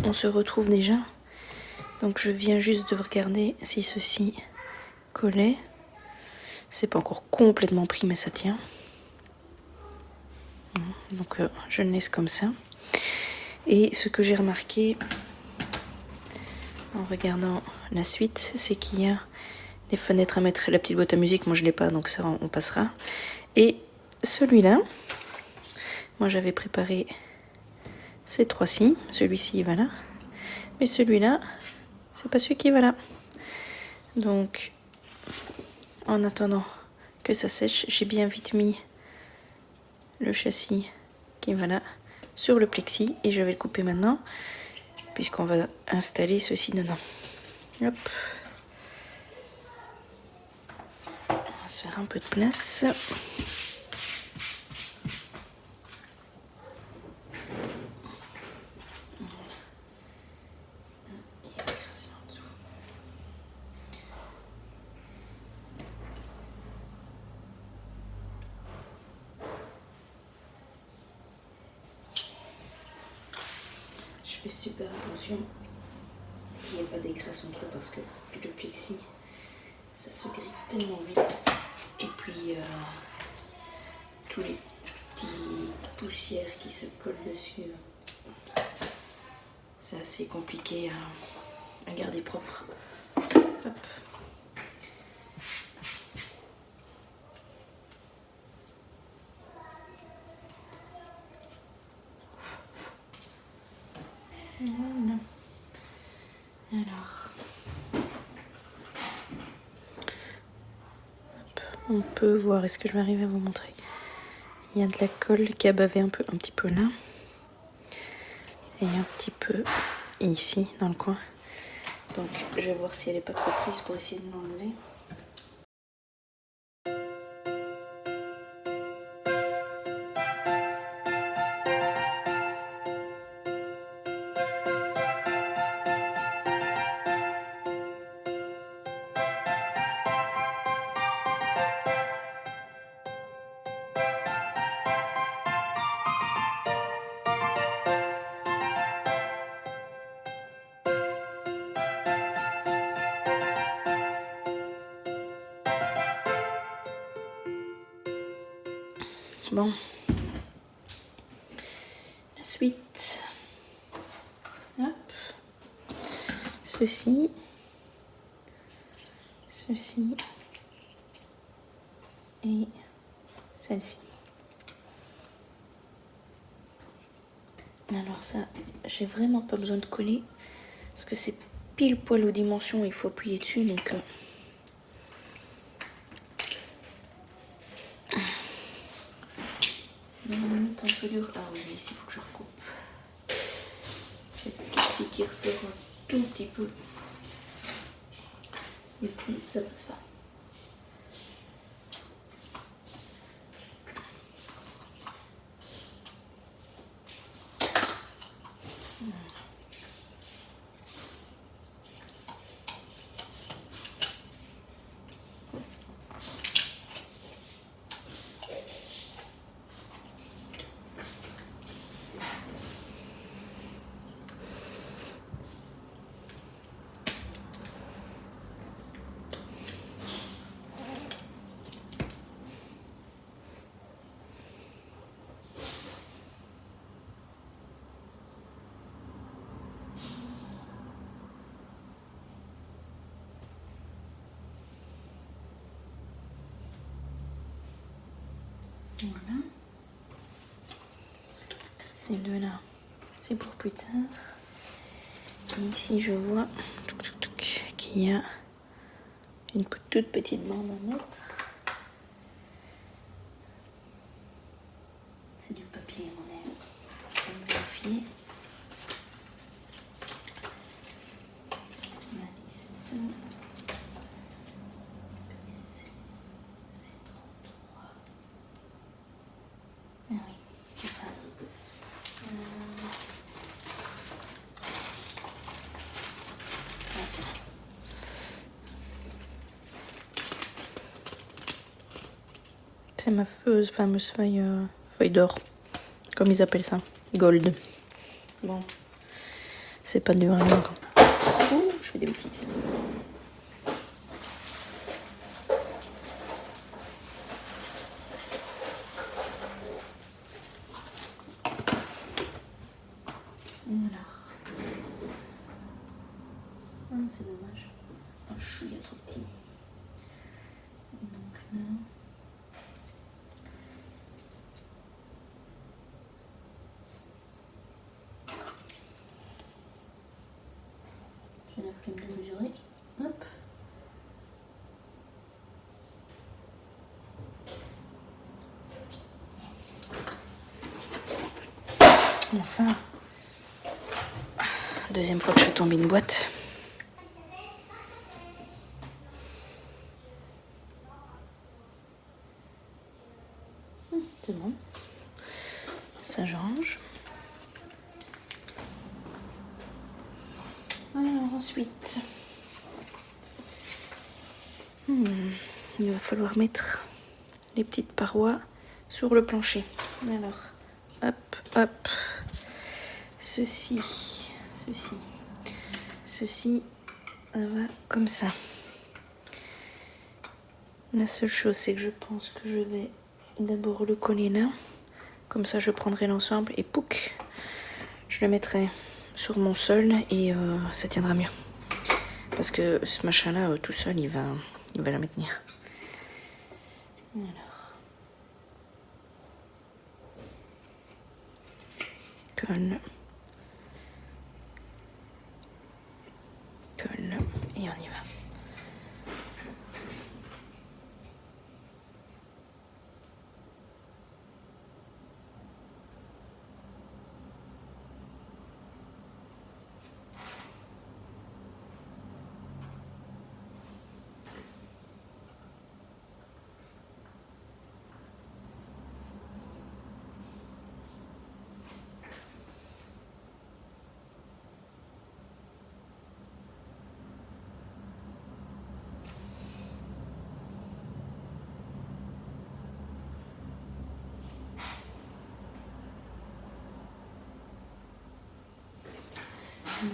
on se retrouve déjà. Donc je viens juste de regarder si ceci collait. C'est pas encore complètement pris, mais ça tient. Donc je le laisse comme ça. Et ce que j'ai remarqué en regardant la suite, c'est qu'il y a les fenêtres à mettre, la petite boîte à musique, moi je l'ai pas, donc ça on passera. Et celui-là, moi j'avais préparé ces trois-ci, celui-ci il va là, mais celui-là, c'est pas celui qui va là. Donc, en attendant que ça sèche, j'ai bien vite mis le châssis qui va là sur le plexi et je vais le couper maintenant, puisqu'on va installer ceci dedans. Hop. On va se faire un peu de place. Je fais super attention qu'il n'y ait pas d'écrase en dessous parce que le plexi, ça se griffe tellement vite. Et puis, tous les petites poussières qui se collent dessus, c'est assez compliqué à garder propre. Hop. Voilà. Alors, hop. On peut voir, est-ce que je vais arriver à vous montrer? Il y a de la colle qui a bavé un petit peu là. Et un petit peu ici, dans le coin. Donc, je vais voir si elle n'est pas trop prise pour essayer de l'enlever. Bon, la suite. Hop. Ceci. Ceci. Et celle-ci. Alors ça, j'ai vraiment pas besoin de coller. Parce que c'est pile poil aux dimensions, il faut appuyer dessus. Donc... c'est limite un peu dur. Ah oui, mais ici, il faut que je recoupe. J'ai le plexi qui ressort un tout petit peu. Du coup, ça passe pas. Voilà. Ces deux-là, c'est pour plus tard. Et ici, je vois qu'il y a une toute petite bande à mettre. C'est du papier, mon ami. On va vérifier. La liste. C'est 33. Ah oui, c'est ça. Ah, c'est là. C'est ma fameuse feuille d'or, comme ils appellent ça, gold. Bon, C'est pas dur à voir. Ouh, je fais des bêtises. Alors. Ah, c'est dommage. Un chouïa trop petit. Donc là. J'ai la flemme de mesurer. Hop. Enfin. Deuxième fois que je fais tomber une boîte. C'est bon. Ça, je range. Alors ensuite, il va falloir mettre les petites parois sur le plancher. Alors, hop, hop. Ceci, ça va comme ça. La seule chose, c'est que je pense que je vais d'abord le coller là. Comme ça, je prendrai l'ensemble et pouc, je le mettrai sur mon sol et ça tiendra mieux. Parce que ce machin-là, tout seul, il va la maintenir. Alors. Colle. Colle. Et on y va.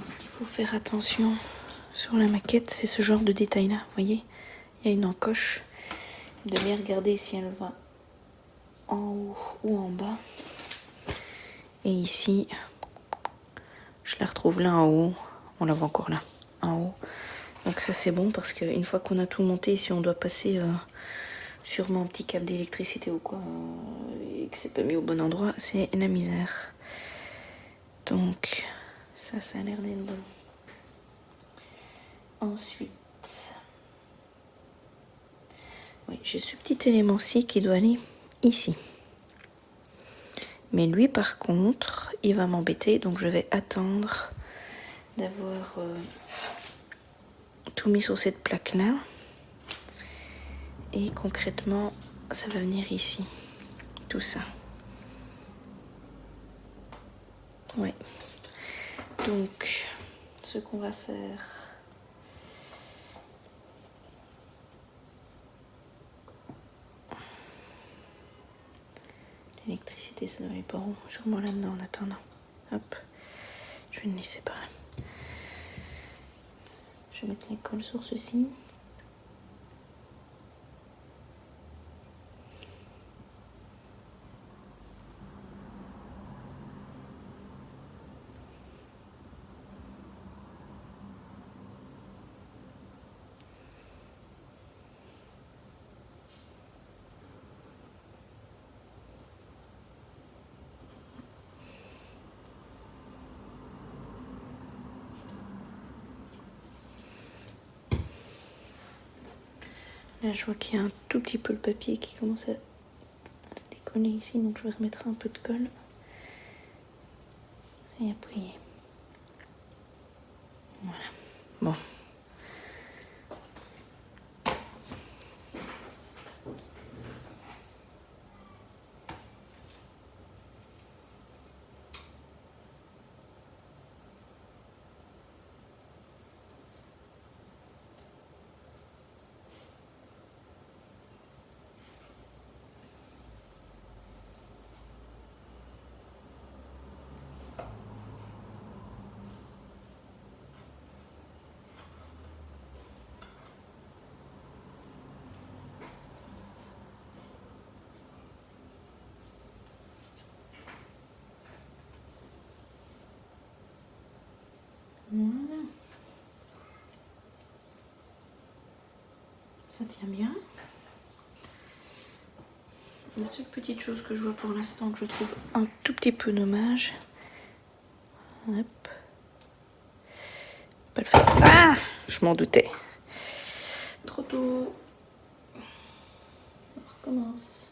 Ce qu'il faut faire attention sur la maquette, c'est ce genre de détail-là. Vous voyez, il y a une encoche. Vous devez regarder si elle va en haut ou en bas. Et ici, je la retrouve là en haut. On la voit encore là, en haut. Donc ça, c'est bon parce qu'une fois qu'on a tout monté, si on doit passer sûrement un petit câble d'électricité ou quoi, et que c'est pas mis au bon endroit, c'est la misère. Donc, ça a l'air d'être bon. Ensuite, oui, j'ai ce petit élément-ci qui doit aller ici. Mais lui, par contre, il va m'embêter, donc je vais attendre d'avoir tout mis sur cette plaque-là. Et concrètement, ça va venir ici, tout ça. Oui. Donc, ce qu'on va faire... L'électricité, ça doit aller par où? Sûrement là-dedans en attendant. Hop, je vais le laisser par là. Je vais mettre la colle sur ceci. Là, je vois qu'il y a un tout petit peu le papier qui commence à se décoller ici, donc je vais remettre un peu de colle. Et appuyer. Voilà. Bon. Ça tient bien. La seule petite chose que je vois pour l'instant que je trouve un tout petit peu dommage. Hop. Pas le faire. Ah, je m'en doutais. Trop tôt. On recommence.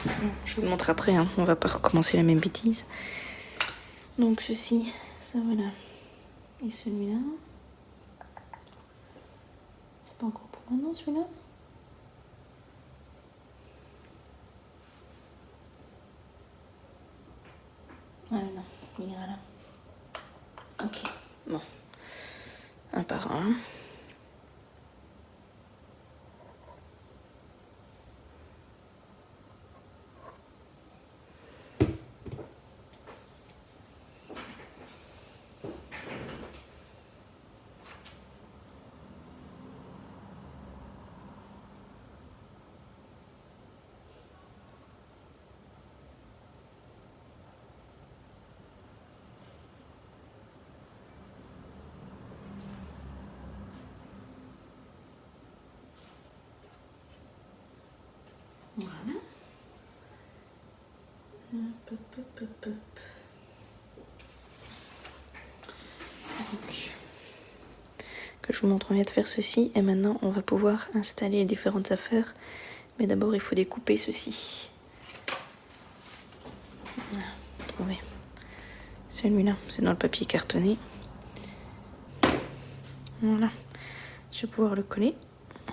Bon, je vous le montre après, hein. On va pas recommencer la même bêtise. Donc ceci, ça voilà. Et celui-là. C'est pas encore pour maintenant celui-là. Ah non, il ira là. Ok, bon. Un par un. Voilà. Hop, hop, hop, hop, hop. Donc, que je vous montre, on vient de faire ceci et maintenant on va pouvoir installer les différentes affaires. Mais d'abord il faut découper ceci. Voilà, trouvez. Celui-là, c'est dans le papier cartonné. Voilà. Je vais pouvoir le coller.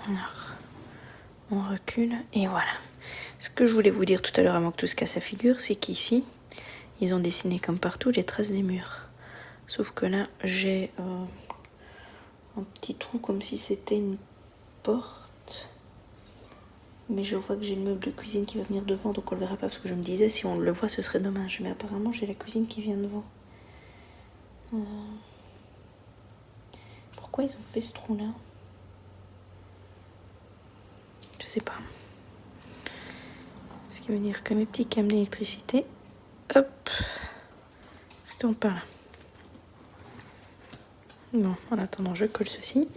Alors, on recule et voilà. Ce que je voulais vous dire tout à l'heure avant que tout se casse la figure, c'est qu'ici, ils ont dessiné comme partout les traces des murs. Sauf que là, j'ai un petit trou comme si c'était une porte. Mais je vois que j'ai le meuble de cuisine qui va venir devant, donc on le verra pas parce que je me disais si on le voit ce serait dommage. Mais apparemment j'ai la cuisine qui vient devant. Pourquoi ils ont fait ce trou là? Je sais pas. Ce qui veut dire que mes petits câbles d'électricité, hop, je tourne par là. Bon, en attendant je colle ceci.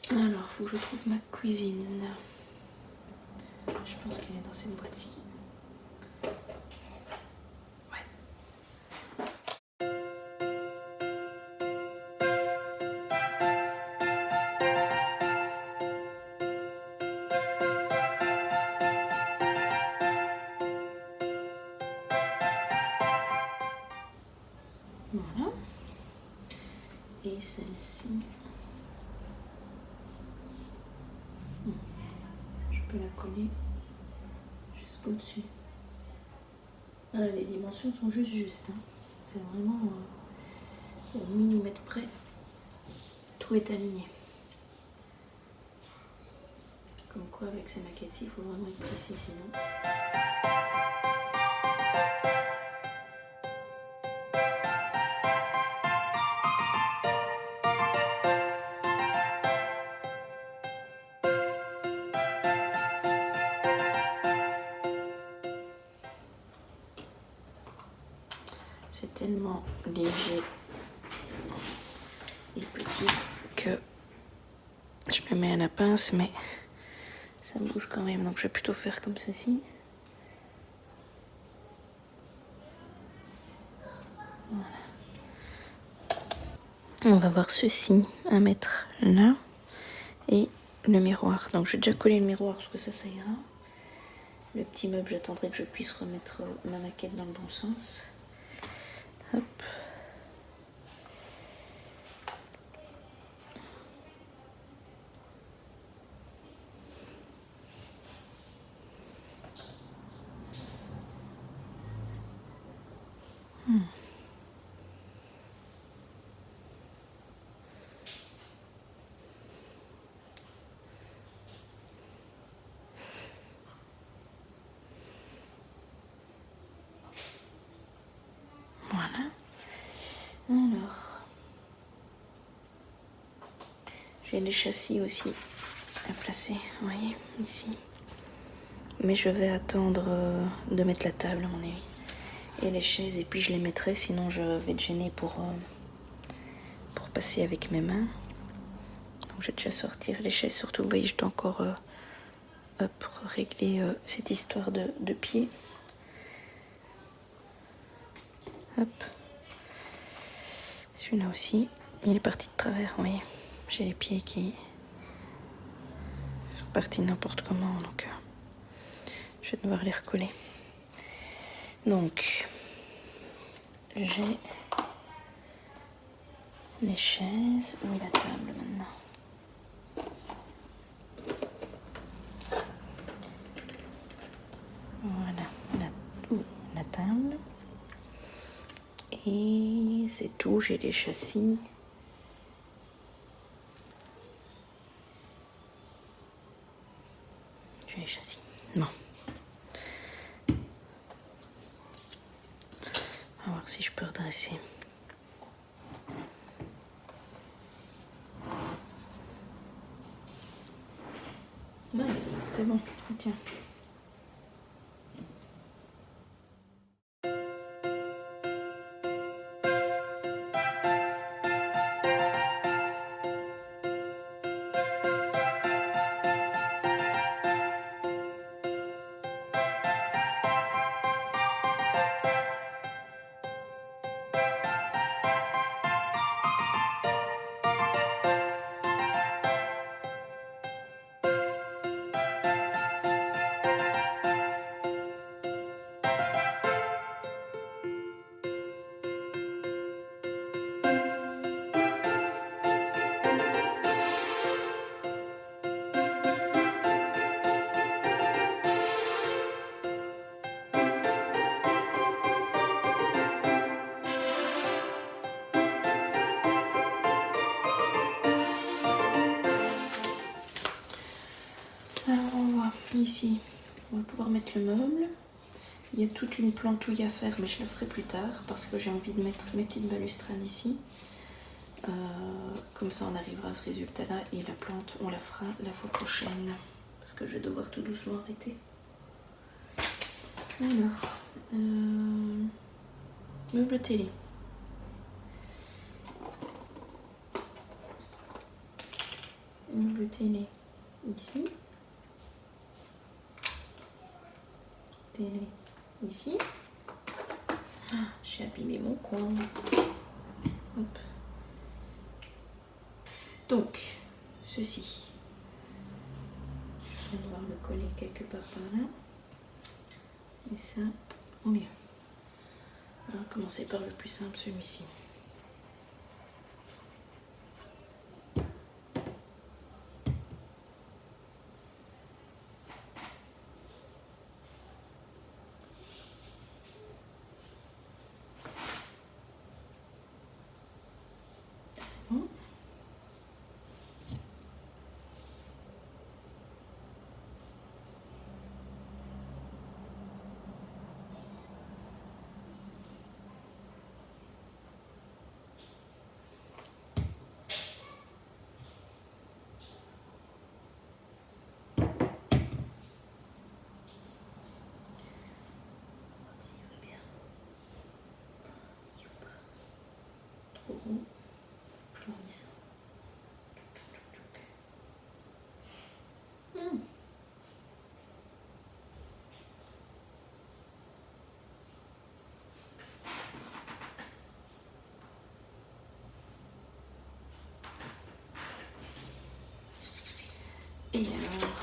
Alors, faut que je trouve ma cuisine. Je pense qu'elle est dans cette boîte-ci. Ouais. Voilà. Et celle-ci. Je peux la coller jusqu'au-dessus. Ah, les dimensions sont justes. Hein. C'est vraiment au millimètre près. Tout est aligné. Comme quoi, avec ces maquettes-ci, il faut vraiment être précis sinon. C'est tellement léger et petit que je me mets à la pince, mais ça bouge quand même. Donc je vais plutôt faire comme ceci. Voilà. On va voir ceci à mettre là et le miroir. Donc j'ai déjà collé le miroir parce que ça ira. Le petit meuble, j'attendrai que je puisse remettre ma maquette dans le bon sens. Hop. J'ai les châssis aussi à placer, vous voyez, ici. Mais je vais attendre de mettre la table à mon avis. Et les chaises, et puis je les mettrai, sinon je vais te gêner pour passer avec mes mains. Donc je vais déjà sortir les chaises, surtout, vous voyez, je dois encore régler cette histoire de pied. Hop. Celui-là aussi, il est parti de travers, vous voyez. J'ai les pieds qui sont partis n'importe comment, donc je vais devoir les recoller. Donc, j'ai les chaises. Où est la table maintenant? Voilà, la table. Et c'est tout, j'ai les châssis. J'ai les châssis. Bon. On va voir si je peux redresser. Ouais, c'est bon, tiens. Alors on voit ici, on va pouvoir mettre le meuble. Il y a toute une plantouille à faire, mais je la ferai plus tard parce que j'ai envie de mettre mes petites balustrades ici. Comme ça on arrivera à ce résultat là, et la plante on la fera la fois prochaine parce que je vais devoir tout doucement arrêter. Alors, meuble télé. Meuble télé ici. Télé ici. Ah, j'ai abîmé mon coin. Hop. Donc, ceci. Je vais devoir le coller quelque part par là. Et ça, au mieux. On va commencer par le plus simple, celui-ci. C'est bon. Je leur dis ça. Et alors,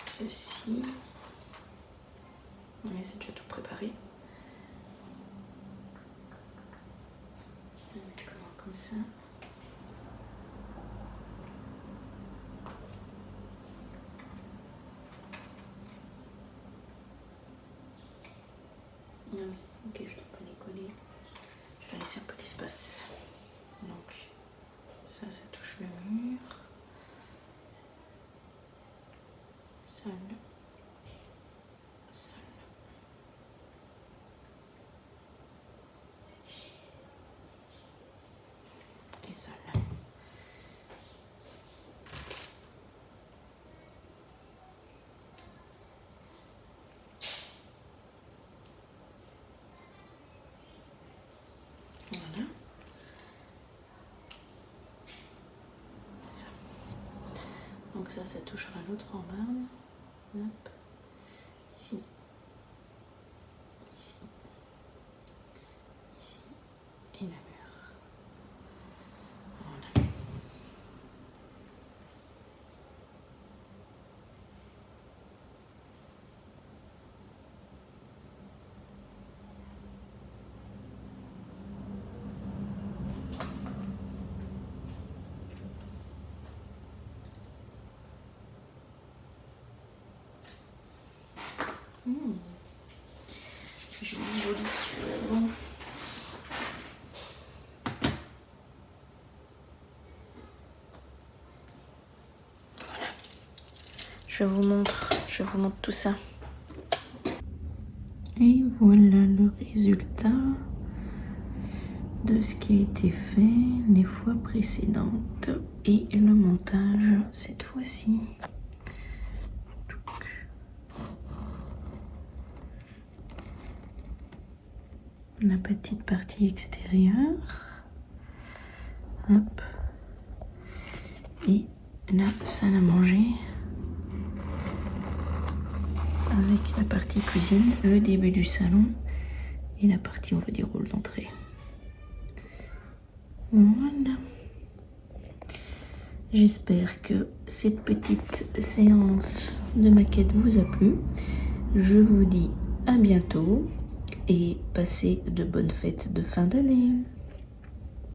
ceci. Oui, c'est déjà tout préparé. On va mettre comme ça. Ah oui, ok, je dois pas les coller. Je vais laisser un peu d'espace. Donc, ça touche le mur. Seul. Seul. Voilà. Ça. Donc ça touchera l'autre en marne. Hop. Ici. Ici. Ici. Et le mur. Voilà. Joli, joli. Bon. Voilà. Je vous montre tout ça. Et voilà le résultat de ce qui a été fait les fois précédentes et le montage cette fois-ci. La petite partie extérieure. Hop. Et la salle à manger. Avec la partie cuisine, le début du salon et la partie, on va dire, hall d'entrée. Voilà. J'espère que cette petite séance de maquette vous a plu. Je vous dis à bientôt et passez de bonnes fêtes de fin d'année.